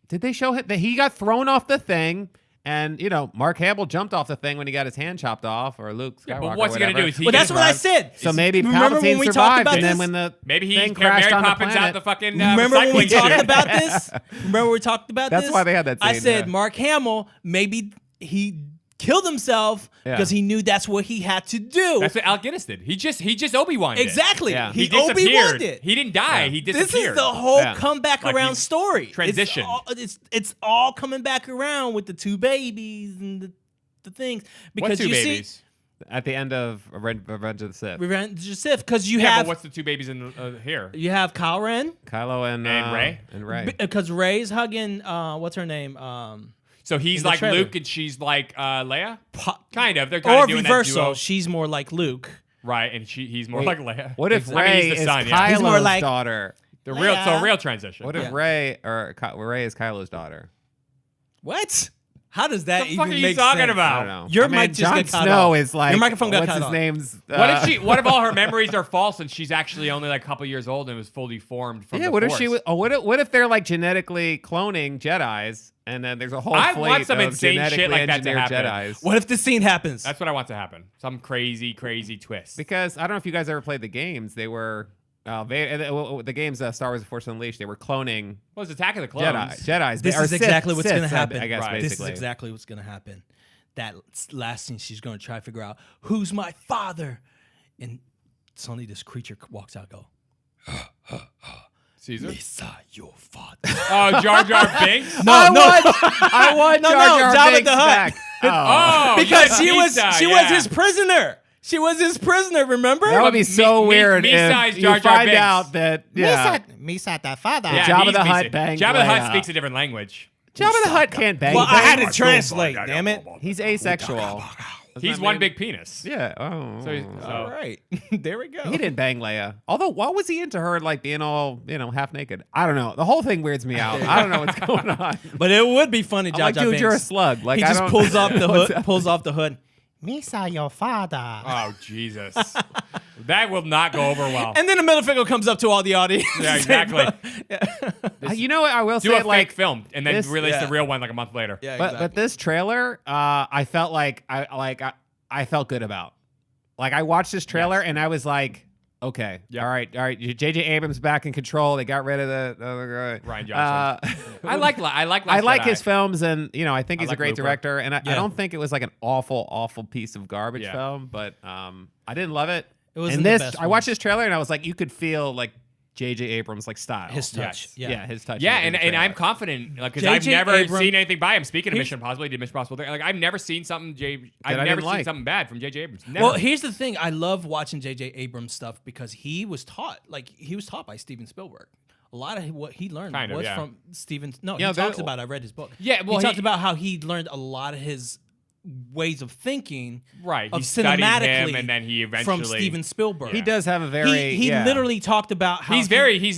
did they show him that he got thrown off the thing? And Mark Hamill jumped off the thing when he got his hand chopped off, or Luke Skywalker. Yeah, but what's he gonna whatever. do? Is he Well, that's gonna what I survive? said. So maybe Remember when Palpatine we talked survived, about and then this? when the Maybe thing he crashed Mary on the Poppins planet. out the fucking Remember when we recycling talked chute. about this? Remember we talked about That's this? why they had that I scene, said yeah. Mark Hamill, maybe he killed himself Yeah. because he knew that's what he had to do. That's what Alec Guinness did. He just Obi-Wan did. Exactly. Yeah. He disappeared. Obi-Wan did. He didn't die. Yeah. He This disappeared. is the whole Yeah. comeback Like around he story. transitioned. It's all coming back around with the two babies and the things because What two you babies? At the end of Revenge of the Sith, see Revenge of the Sith because you Yeah, have but what's the two babies in here? you have Kyle Ren Kylo and Rey? and Rey. because Rey's hugging what's her name So he's in the like trailer. Luke and she's like Leia. Po- Kind of. They're kind or of doing that reversal. duo, She's more like Luke. right? And he's more Wait, like Leia. What if I mean, Rey he's the is son, yeah. He's more Kylo's like- daughter? The real, so Leia. a real transition. What if Yeah. Rey is Kylo's daughter? What? How does that What the even fuck are you make talking sense? about? I don't know. Your I mean, mic just Jon got cut Snow off. is like Your microphone got what's cut his off. name's? What if all her memories are false and she's actually only like a couple years old and was fully formed from Yeah. the What if Force? she? What if they're like genetically cloning Jedis, and then there's a whole I fleet want some of insane shit genetically like that to engineered happen. Jedis? What if the scene happens? That's what I want to happen. Some crazy twist. Because I don't know if you guys ever played the games. They were the games Star Wars: The Force Unleashed. They were cloning Well, it's Attack of the Clones. Jedis. This or is exactly Sith- what's going to Siths, happen. I guess Right. This basically. is exactly what's going to happen. That last scene, she's going to try to figure out who's my father, and suddenly this creature walks out. Go, Caesar. Misa, your father. Oh, Jar Jar Binks. I want No, Jar no, Jar Jabba Binks the Hutt. back. Oh, because yeah, she was Misa, his prisoner. She was his prisoner. Remember? That would be so weird Misa is if Jar you Jar find Binks. out that Misa, the father. Yeah, Jabba he's the Hutt Misa. banged Jabba the Hutt Leia. speaks a different language. Jabba the Hutt can't bang. Well, He I had bangs- to translate. Damn it. He's asexual. He's one big penis. Yeah. Oh. All right. There we go. He didn't bang Leia. Although, what was he into her like being all half naked? I don't know. The whole thing weirds me out. I don't know what's going on. But it would be funny, I'm Jar like, Jar dude, you're a Binks. slug. Like He I just don't- pulls off the What's hood. that? Pulls off the hood. Misa, your father. Oh Jesus, that will not go over well. And then the middle finger comes up to all the audience. Yeah, exactly. You know what? I will Do say, a like, fake film and then this- release yeah. the real one like a month later. Yeah, but this trailer, I felt like I felt good about. Like I watched this trailer and I was like, okay, Yeah. all right. J.J. Abrams back in control. They got rid of the other guy. Ryan Johnson. I like Last I like Jedi. his films, and I think he's a like great Looper. director. And I Yeah. don't think it was like an awful piece of garbage Yeah. film, but I didn't love it. It wasn't and the this, best I watched this trailer and I was like, you could feel like J.J. Abrams like style. His touch. Yes. Yeah. His touch. Yeah, in the and I'm trailer. confident because I've J.J. never Abrams- seen anything by him. Speaking of Here's- Mission Impossible, he did Mission Impossible. Like I've never seen something I I've never didn't seen like. something bad from J.J. Abrams. Never. Well, here's the thing. I love watching J.J. Abrams stuff because he was taught by Steven Spielberg. A lot of what he learned Kind of, was yeah. from Steven. No, Yeah, he talks that- about. I read his book. Yeah, well, he talked he- about how he learned a lot of his ways of thinking, Right, Of he studied cinematically him, and then he from eventually Steven Spielberg. He does have a very. He literally talked about how he's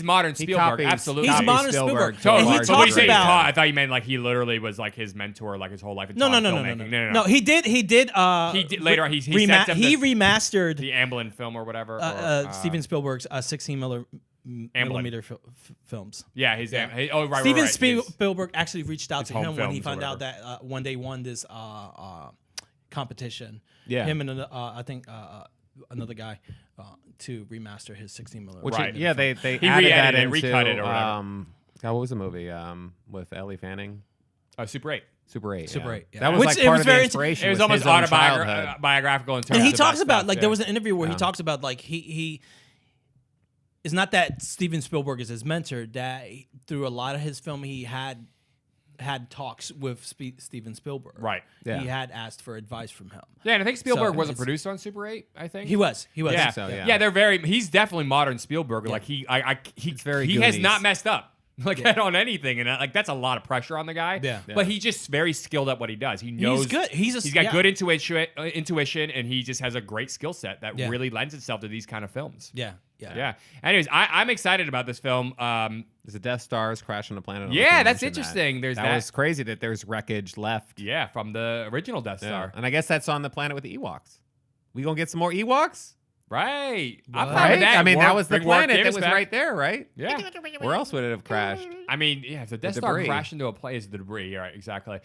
modern Spielberg. copies- Absolutely, He's copies modern Spielberg Spielberg. to a And he large But when you talks say degree. he about taught, I thought you meant like he literally was like his mentor, like his whole life. And no. filmmaking. No. He did. He did later on, he sent them he the remastered the Amblin film or whatever. Steven Spielberg's 16 millimeter films. Yeah, his oh right, Steven right, right. Spielberg actually reached out to home him when he films or found out whatever. that when they won this competition. Yeah. Him and I think another guy to remaster his 16 millimeter. Which Right. they He added that re-edited it, into recut it or whatever. God, what was the movie with Ellie Fanning? Super 8. Super 8. Super yeah. 8, yeah. That was Which like it part was of the very inspiration. It was was almost his own childhood. biographical in terms And he of talks that about stuff, like yeah. there was an interview where he talks about like he it's not that Steven Spielberg is his mentor, that through a lot of his film he had talks with Steven Spielberg. Right. Yeah. He had asked for advice from him. Yeah, and I think Spielberg So was a it's- producer on Super 8, I think. He was. Yeah. so, yeah. Yeah, they're very he's definitely modern Spielberg. Like he very he has Goonies. not messed up. Like on anything, and like that's a lot of pressure on the guy. Yeah. But he's just very skilled at what he does. He knows good. He's got yeah. good intuition, and he just has a great skill set that Yeah. really lends itself to these kind of films. Yeah. Yeah. Anyways, I'm excited about this film. There's a Death Star's crashing a planet. Yeah, that's mention interesting. That. There's that that. was crazy that there's wreckage left. Yeah, from the original Death Yeah. Star. And I guess that's on the planet with the Ewoks. We gonna get some more Ewoks? Right. I'm fine Right? with that. I mean, that Warp- was the bring Warp planet that Davis was back. right there, right? Yeah. Where else would it have crashed? I mean, yeah, if the Death Star debris. crashed into a place, the debris. Yeah, right, exactly.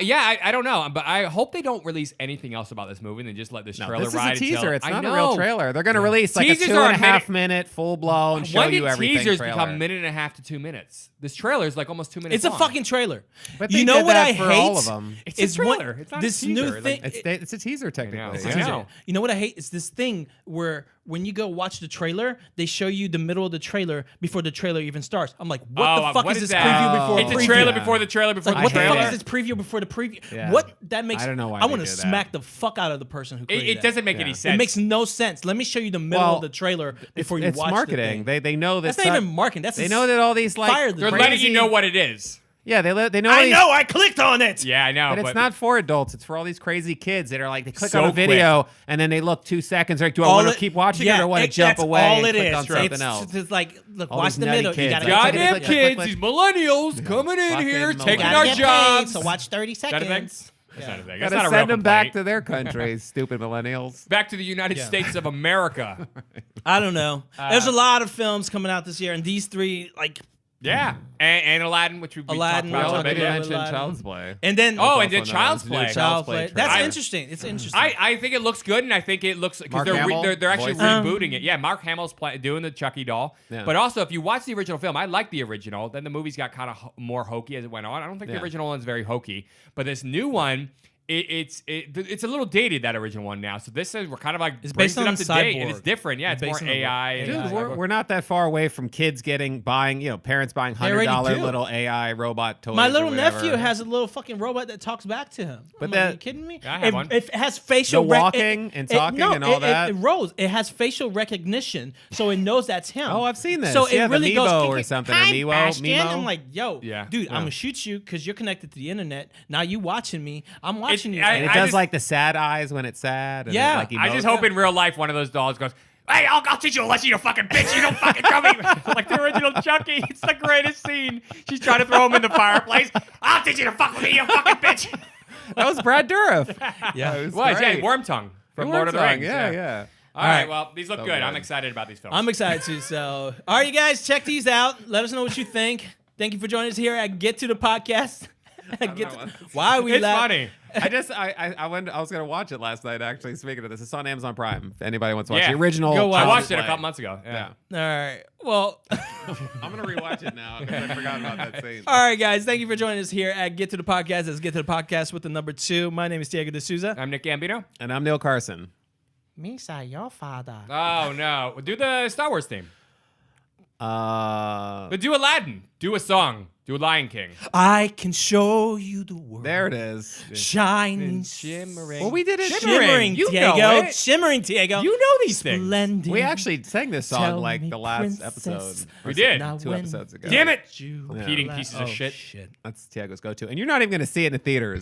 Yeah, I don't know, but I hope they don't release anything else about this movie and they just let this No, trailer this is ride a teaser. until- It's I not a know. real trailer. They're going to release like Teasers a are a 2.5 minute full blown show When did you everything teasers trailer. become minute and a half to 2 minutes? This trailer is like almost 2 minutes It's a long. fucking trailer. But they you know did what that I for hate? all of them. It's a is what- trailer. It's not a this teaser. new Like, thing. It's a teaser technically. I know. You know what I hate? It's this thing where when you go watch the trailer, they show you the middle of the trailer before the trailer even starts. I'm like, what the fuck what is this that? preview before It's preview? a trailer Yeah. before the trailer before Like, the what the trailer. fuck is this preview before the preview? Yeah. What that makes? I don't know why I they want to do that. smack the fuck out of the person who created It doesn't make Yeah. any It sense. It makes no sense. Let me show you the middle Well, of the trailer before you it's watch marketing. the thing. They know that That's not even marketing. That's they know that all these like fire the They're crazy- letting you know what it is. yeah they know I these, know. I clicked on it. Yeah, I know. but it's not for adults. It's for all these crazy kids that are like they click So on a video and then they look 2 seconds. Like, do I want to keep watching it or want to jump that's away all and it click is. on something It's else? It's like, look, All watch these the nutty middle. You kids, gotta like, click, Goddamn click, click, kids, click, these millennials coming in Fucking here, millennials. taking Gotta our get paid, jobs. so watch 30 Is that a thing? seconds. That's not a thing. That's Gotta not a real send them back complaint. to their countries, stupid millennials. Back to the United States of America. I don't know. There's a lot of films coming out this year, and these three, like, Yeah, and Aladdin, which we've Aladdin, talked about a we'll little talk bit. They about Yeah. mentioned Aladdin. Child's Play. and then Oh, and Also then Child's known as Play. New Child's Play. That's trailer. interesting. It's interesting. I think it looks good, and I think it looks because Mark they're, Hamill, they're actually voice. rebooting it. Yeah, Mark Hamill's doing the Chucky doll. Yeah. But also, if you watch the original film, I like the original. Then the movies got kind of more hokey as it went on. I don't think the Yeah. original one's very hokey, but this new one. It's a little dated, that original one now. So this is we're kind of like It's brings based it on up to date, and Cyborg. it's different. Yeah, It's it's based more on a- AI. and Dude, cyborg. we're not that far away from kids buying, parents buying already $100 do. little AI robot toys. My or little whatever. nephew has a little fucking robot that talks back to him. But I'm like, that- are you kidding me? I have one. It has facial The walking and talking and all that? It rolls. It has facial recognition, so it knows that's him. Oh, I've seen this. So Yeah, it the really goes Meebo kick, or kick, something, or "Hi, Meebo, Bastion." Meemo. I'm like, yo, Yeah. dude, I'm gonna shoot you because you're connected to the internet. Now you watching me. I'm watching you. I- And it I does just- like the sad eyes when it's sad. And Yeah. it, like, I just emotes. hope in real life one of those dolls goes, "Hey, I'll teach you a lesson, you fucking bitch. You don't fucking come here." Like the original Chucky. It's the greatest scene. She's trying to throw him in the fireplace. "I'll teach you to fuck with me, you fucking bitch." That was Brad Dourif. Yeah. It was Was, yeah, great. Wormtongue from Lord of the Wormtongue, Rings. Yeah. All right, well, these look So good. I'm good. excited about these films. I'm excited too. So, all right, you guys, check these out. Let us know what you think. Thank you for joining us here at Get to the Podcast. Why are we It's laughing? funny. I was gonna watch it last night. Actually, speaking of this, it's on Amazon Prime. If anybody wants to watch Yeah. the original, Go watch I it. watched it a Play. couple months ago. Yeah. All right. Well, I'm gonna rewatch it now because I forgot about that scene. all right, guys. Thank you for joining us here at Get to the Podcast. Let's Get to the Podcast with the number 2. My name is Diego D'Souza. I'm Nick Gambino. And I'm Neil Carson. Misa, your father. Oh, no. Do the Star Wars theme. But do Aladdin. Do a song. Do a Lion King. I can show you the world. There it is. Shining, Shimmering. Well, we did it. shimmering, You know Diego. it. Shimmering, Diego. You know these things. Splendid. We actually sang this song Tell like me, the last princess. episode. We did. Now 2 when episodes ago. Damn it. you Repeating let- pieces of shit. That's Tiago's go-to. And you're not even going to see it in the theaters.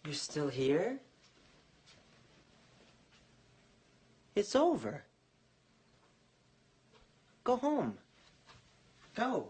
You're still here? It's over. Go home. Go.